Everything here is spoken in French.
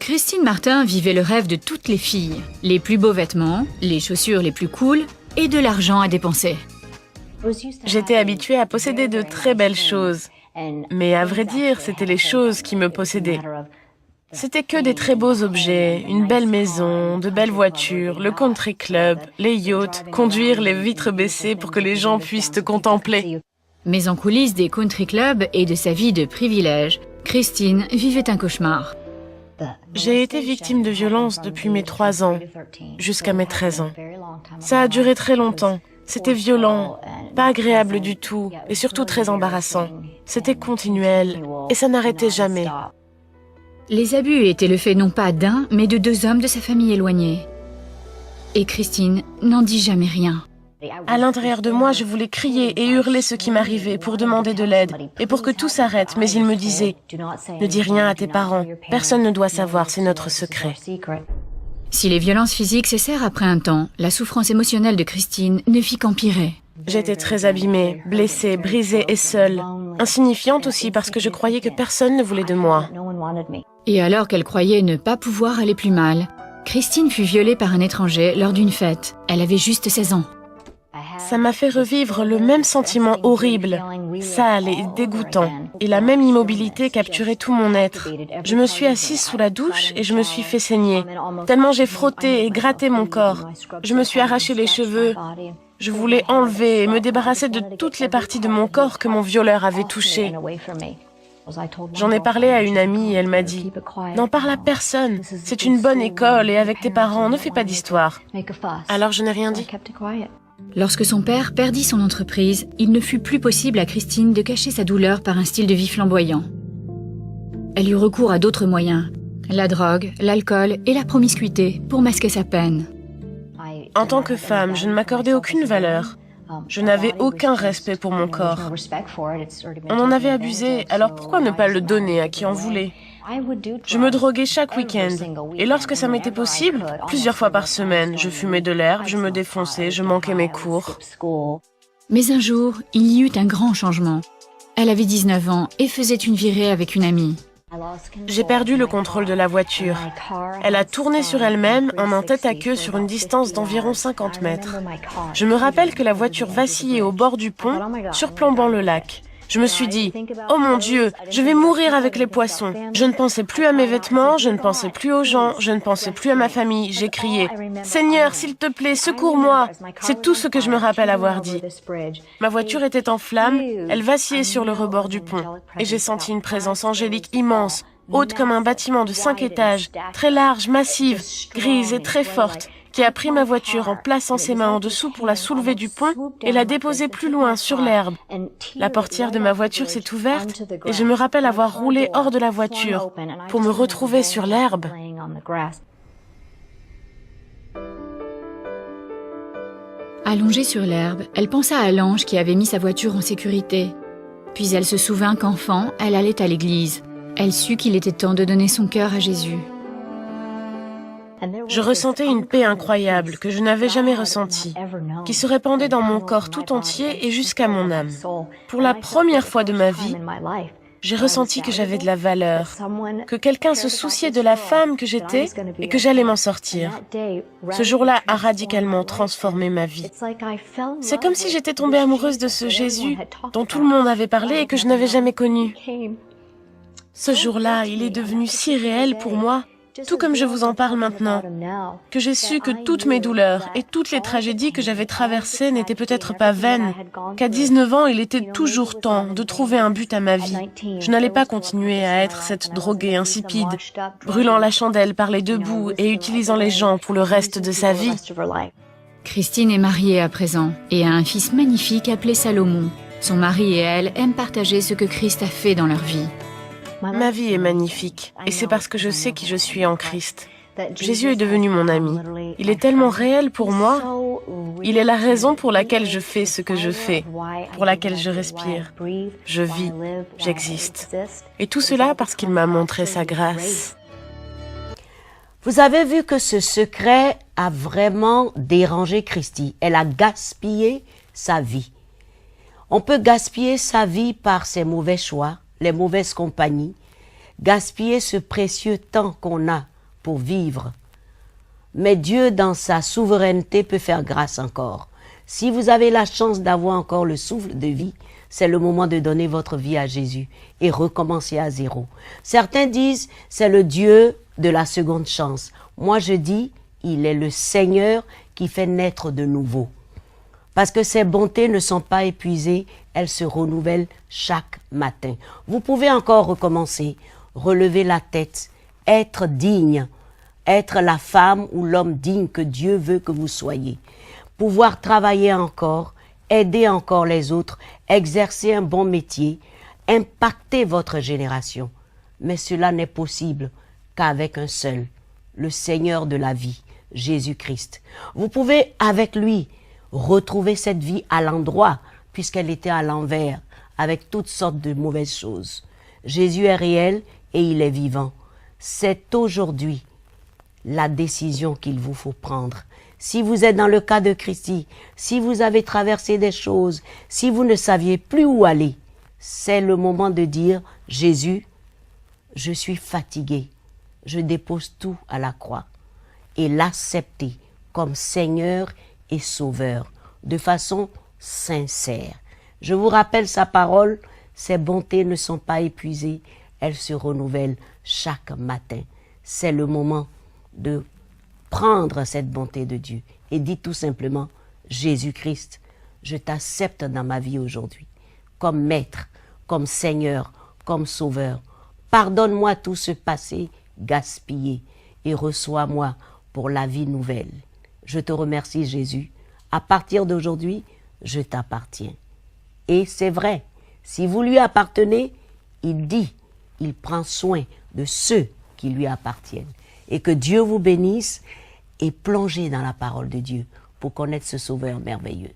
Christine Martin vivait le rêve de toutes les filles. Les plus beaux vêtements, les chaussures les plus cool et de l'argent à dépenser. J'étais habituée à posséder de très belles choses. Mais à vrai dire, c'était les choses qui me possédaient. C'était que des très beaux objets, une belle maison, de belles voitures, le country club, les yachts, conduire les vitres baissées pour que les gens puissent te contempler. Mais en coulisses des country clubs et de sa vie de privilège, Christine vivait un cauchemar. J'ai été victime de violences depuis mes 3 ans, jusqu'à mes 13 ans. Ça a duré très longtemps. C'était violent, pas agréable du tout, et surtout très embarrassant. C'était continuel, et ça n'arrêtait jamais. Les abus étaient le fait non pas d'un, mais de 2 hommes de sa famille éloignée. Et Christine n'en dit jamais rien. À l'intérieur de moi, je voulais crier et hurler ce qui m'arrivait pour demander de l'aide et pour que tout s'arrête, mais il me disait « Ne dis rien à tes parents, personne ne doit savoir, c'est notre secret. » Si les violences physiques cessèrent après un temps, la souffrance émotionnelle de Christine ne fit qu'empirer. J'étais très abîmée, blessée, brisée et seule. Insignifiante aussi parce que je croyais que personne ne voulait de moi. Et alors qu'elle croyait ne pas pouvoir aller plus mal, Christine fut violée par un étranger lors d'une fête. Elle avait juste 16 ans. Ça m'a fait revivre le même sentiment horrible, sale et dégoûtant, et la même immobilité capturait tout mon être. Je me suis assise sous la douche et je me suis fait saigner, tellement j'ai frotté et gratté mon corps. Je me suis arraché les cheveux. Je voulais enlever et me débarrasser de toutes les parties de mon corps que mon violeur avait touchées. J'en ai parlé à une amie et elle m'a dit « N'en parle à personne, c'est une bonne école et avec tes parents, ne fais pas d'histoire. » Alors je n'ai rien dit. Lorsque son père perdit son entreprise, il ne fut plus possible à Christine de cacher sa douleur par un style de vie flamboyant. Elle eut recours à d'autres moyens, la drogue, l'alcool et la promiscuité pour masquer sa peine. En tant que femme, je ne m'accordais aucune valeur. Je n'avais aucun respect pour mon corps. On en avait abusé, alors pourquoi ne pas le donner à qui en voulait? Je me droguais chaque week-end, et lorsque ça m'était possible, plusieurs fois par semaine, je fumais de l'herbe, je me défonçais, je manquais mes cours. Mais un jour, il y eut un grand changement. Elle avait 19 ans et faisait une virée avec une amie. J'ai perdu le contrôle de la voiture. Elle a tourné sur elle-même en un tête-à-queue sur une distance d'environ 50 mètres. Je me rappelle que la voiture vacillait au bord du pont, surplombant le lac. Je me suis dit, « Oh mon Dieu, je vais mourir avec les poissons. » Je ne pensais plus à mes vêtements, je ne pensais plus aux gens, je ne pensais plus à ma famille. J'ai crié, « Seigneur, s'il te plaît, secours-moi !» C'est tout ce que je me rappelle avoir dit. Ma voiture était en flammes, elle vacillait sur le rebord du pont. Et j'ai senti une présence angélique immense, haute comme un bâtiment de 5 étages, très large, massive, grise et très forte, qui a pris ma voiture en plaçant ses mains en dessous pour la soulever du pont et la déposer plus loin sur l'herbe. La portière de ma voiture s'est ouverte et je me rappelle avoir roulé hors de la voiture pour me retrouver sur l'herbe. Allongée sur l'herbe, elle pensa à l'ange qui avait mis sa voiture en sécurité. Puis elle se souvint qu'enfant, elle allait à l'église. Elle sut qu'il était temps de donner son cœur à Jésus. Je ressentais une paix incroyable que je n'avais jamais ressentie, qui se répandait dans mon corps tout entier et jusqu'à mon âme. Pour la première fois de ma vie, j'ai ressenti que j'avais de la valeur, que quelqu'un se souciait de la femme que j'étais et que j'allais m'en sortir. Ce jour-là a radicalement transformé ma vie. C'est comme si j'étais tombée amoureuse de ce Jésus dont tout le monde avait parlé et que je n'avais jamais connu. Ce jour-là, il est devenu si réel pour moi, tout comme je vous en parle maintenant, que j'ai su que toutes mes douleurs et toutes les tragédies que j'avais traversées n'étaient peut-être pas vaines, qu'à 19 ans, il était toujours temps de trouver un but à ma vie. Je n'allais pas continuer à être cette droguée insipide, brûlant la chandelle par les 2 bouts et utilisant les gens pour le reste de sa vie. Christine est mariée à présent et a un fils magnifique appelé Salomon. Son mari et elle aiment partager ce que Christ a fait dans leur vie. Ma vie est magnifique, et c'est parce que je sais qui je suis en Christ. Jésus est devenu mon ami. Il est tellement réel pour moi. Il est la raison pour laquelle je fais ce que je fais, pour laquelle je respire. Je vis, j'existe. Et tout cela parce qu'il m'a montré sa grâce. Vous avez vu que ce secret a vraiment dérangé Christy. Elle a gaspillé sa vie. On peut gaspiller sa vie par ses mauvais choix, les mauvaises compagnies, gaspiller ce précieux temps qu'on a pour vivre. Mais Dieu, dans sa souveraineté, peut faire grâce encore. Si vous avez la chance d'avoir encore le souffle de vie, c'est le moment de donner votre vie à Jésus et recommencer à zéro. Certains disent, c'est le Dieu de la seconde chance. Moi, je dis, il est le Seigneur qui fait naître de nouveau. Parce que ses bontés ne sont pas épuisées, elles se renouvellent chaque matin. Vous pouvez encore recommencer, relever la tête, être digne, être la femme ou l'homme digne que Dieu veut que vous soyez. Pouvoir travailler encore, aider encore les autres, exercer un bon métier, impacter votre génération. Mais cela n'est possible qu'avec un seul, le Seigneur de la vie, Jésus-Christ. Vous pouvez avec lui retrouver cette vie à l'endroit, puisqu'elle était à l'envers, avec toutes sortes de mauvaises choses. Jésus est réel et il est vivant. C'est aujourd'hui la décision qu'il vous faut prendre. Si vous êtes dans le cas de Christi, si vous avez traversé des choses, si vous ne saviez plus où aller, c'est le moment de dire, Jésus, je suis fatigué, je dépose tout à la croix et l'accepter comme Seigneur et Sauveur, de façon sincère. Je vous rappelle sa parole, ses bontés ne sont pas épuisées, elles se renouvellent chaque matin. C'est le moment de prendre cette bonté de Dieu et dites tout simplement, Jésus-Christ, je t'accepte dans ma vie aujourd'hui, comme maître, comme Seigneur, comme Sauveur. Pardonne-moi tout ce passé gaspillé et reçois-moi pour la vie nouvelle. Je te remercie Jésus, à partir d'aujourd'hui, je t'appartiens. Et c'est vrai, si vous lui appartenez, il dit, il prend soin de ceux qui lui appartiennent. Et que Dieu vous bénisse et plongez dans la parole de Dieu pour connaître ce Sauveur merveilleux.